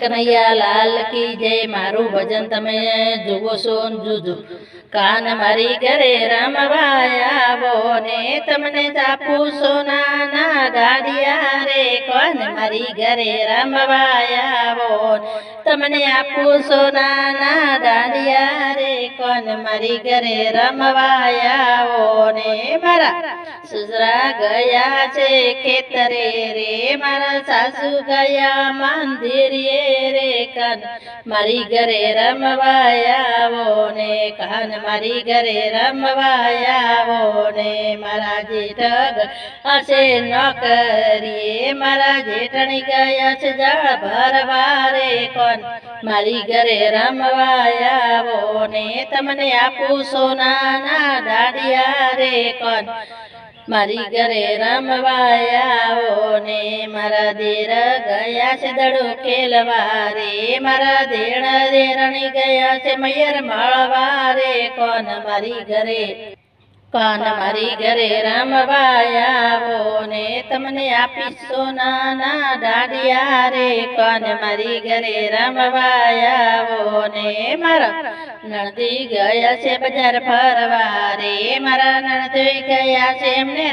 કનૈયા લાલ કી જય। મારું ભજન તમે જુઓ છો જુજો। કાન મારી ઘરે રમવા આવો ને તમને આપું સોનાના દાડિયા રે। કાન મારી ઘરે રમવા આવો તમને આપું સોનાના દાડિયા રે। કાન મારી ઘરે રમવા આવો ને મારા સસરા ગયા છે ખેતરે રે, મારા સાસુ ગયા મંદિરે રે। કાન મારી ઘરે રમવા આવો ને, કાન મારી ઘરે રમવા આવો ને। મારા જેઠ હશે નોકરીએ, મારા જેઠણી ગયા છે જળ ભરવા રે। કાન મારી ઘરે રમવા આવો ને તમને આપું સોનાના દાડિયા રે। કાન મારી ઘરે રમવા આવો ને મારા દેર ગયા છે દડો ખેલવા રે, મારા દેણ દેરણી ગયા છે મૈયર મળવા રે। કાન મારી ઘરે રમવા આવો ને તમને આપીશ સોનાના દાડિયા રે। કાન મારી ઘરે રમવા આવો ને મારા નણદી ગયા છે બજાર ફરવા રે, મારા નણદી ગયા છે એમને